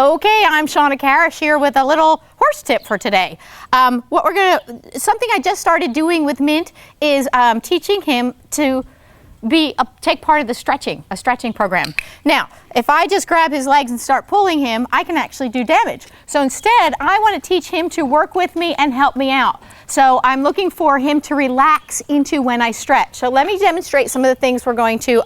Okay, I'm Shauna Karish here with a little horse tip for today. Something I just started doing with Mint is teaching him to take part of a stretching program. Now, if I just grab his legs and start pulling him, I can actually do damage. So instead, I want to teach him to work with me and help me out. So I'm looking for him to relax into when I stretch. So let me demonstrate some of the things we're going to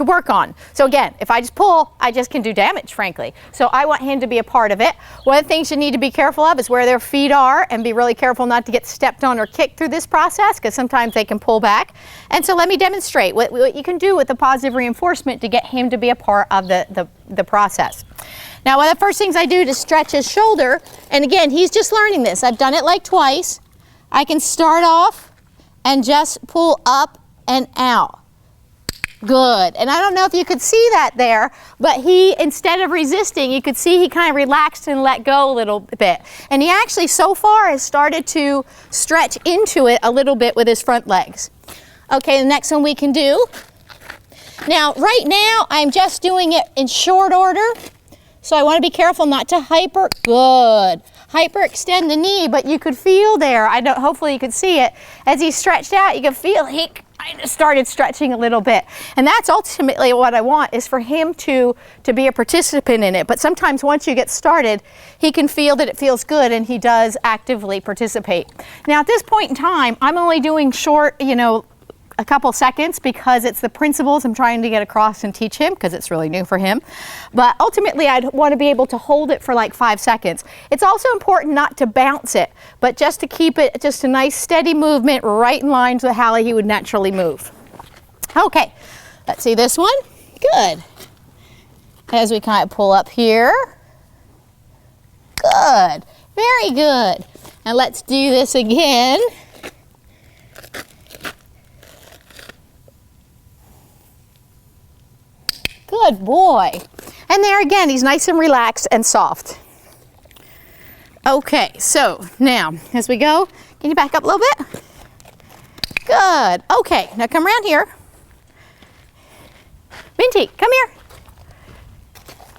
work on. So again, if I just pull, I just can do damage, frankly. So I want him to be a part of it. One of the things you need to be careful of is where their feet are, and be really careful not to get stepped on or kicked through this process, because sometimes they can pull back. And so let me demonstrate what you can do with the positive reinforcement to get him to be a part of the process. Now, one of the first things I do to stretch his shoulder, and again, he's just learning this. I've done it like twice. I can start off and just pull up and out. Good. And I don't know if you could see that there, but he, instead of resisting, you could see he kind of relaxed and let go a little bit. And he actually so far has started to stretch into it a little bit with his front legs. Okay, the next one we can do. Now, right now, I'm just doing it in short order. So I want to be careful not to hyperextend the knee, but you could feel there, hopefully you could see it, as he stretched out, you could feel he kind of started stretching a little bit. And that's ultimately what I want, is for him to be a participant in it. But sometimes once you get started, he can feel that it feels good, and he does actively participate. Now at this point in time, I'm only doing short, a couple seconds, because it's the principles I'm trying to get across and teach him, because it's really new for him. But ultimately, I'd want to be able to hold it for like 5 seconds. It's also important not to bounce it, but just to keep it just a nice steady movement right in line with how he would naturally move. Okay, let's see this one. Good. As we kind of pull up here. Good. Very good. And let's do this again. Good boy. And there again, he's nice and relaxed and soft. Okay, so now, as we go, can you back up a little bit? Good. Okay, now come around here. Minty, come here.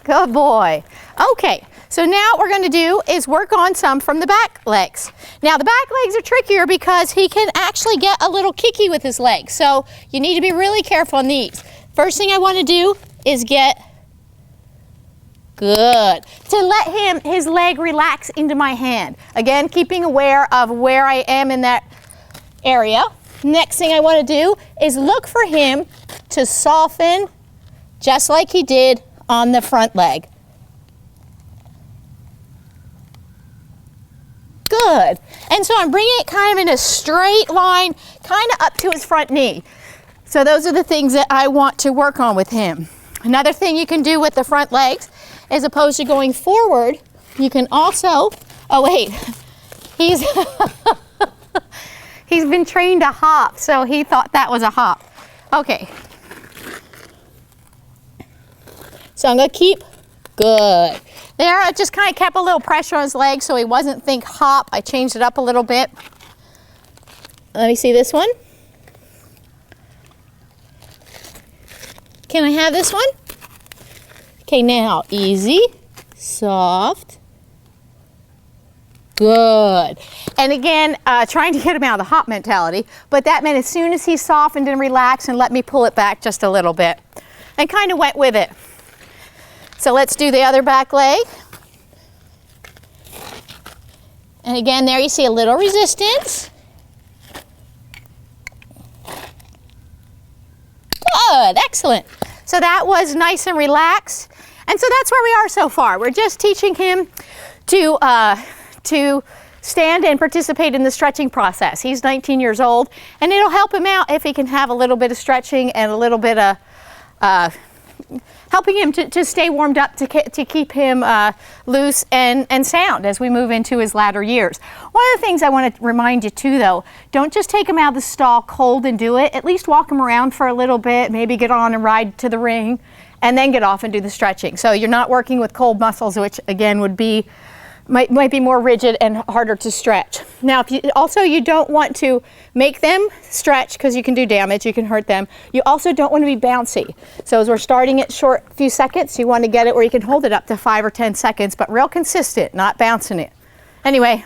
Good boy. Okay, so now what we're going to do is work on some from the back legs. Now, the back legs are trickier because he can actually get a little kicky with his legs. So you need to be really careful on these. First thing I want to do is get good to let his leg relax into my hand. Again, keeping aware of where I am in that area. Next thing I want to do is look for him to soften just like he did on the front leg. Good. And so I'm bringing it kind of in a straight line, kind of up to his front knee. So those are the things that I want to work on with him. Another thing you can do with the front legs, as opposed to going forward, you can also, oh wait, he's been trained to hop, so he thought that was a hop. Okay. So I'm going to keep, good. There, I just kind of kept a little pressure on his leg so he wasn't think hop. I changed it up a little bit. Let me see this one. Can I have this one? Okay, now easy, soft, good. And again, trying to get him out of the hop mentality, but that meant as soon as he softened and relaxed and let me pull it back just a little bit and kind of went with it. So let's do the other back leg. And again, there you see a little resistance. Good, excellent. So that was nice and relaxed. And so that's where we are so far. We're just teaching him to stand and participate in the stretching process. He's 19 years old, and it'll help him out if he can have a little bit of stretching and a little bit of helping him to stay warmed up, to keep him loose and sound as we move into his latter years. One of the things I want to remind you too, though, don't just take him out of the stall cold and do it. At least walk him around for a little bit, maybe get on and ride to the ring, and then get off and do the stretching. So you're not working with cold muscles, which again would be might be more rigid and harder to stretch. Now, if you don't want to make them stretch because you can do damage, you can hurt them. You also don't want to be bouncy. So as we're starting at short few seconds, you want to get it where you can hold it up to 5 or 10 seconds, but real consistent, not bouncing it. Anyway,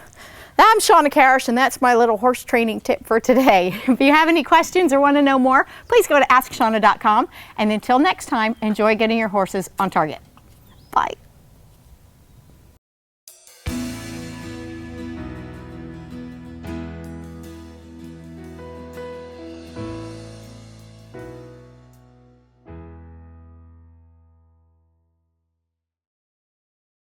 I'm Shauna Karish, and that's my little horse training tip for today. If you have any questions or want to know more, please go to AskShauna.com. And until next time, enjoy getting your horses on target. Bye.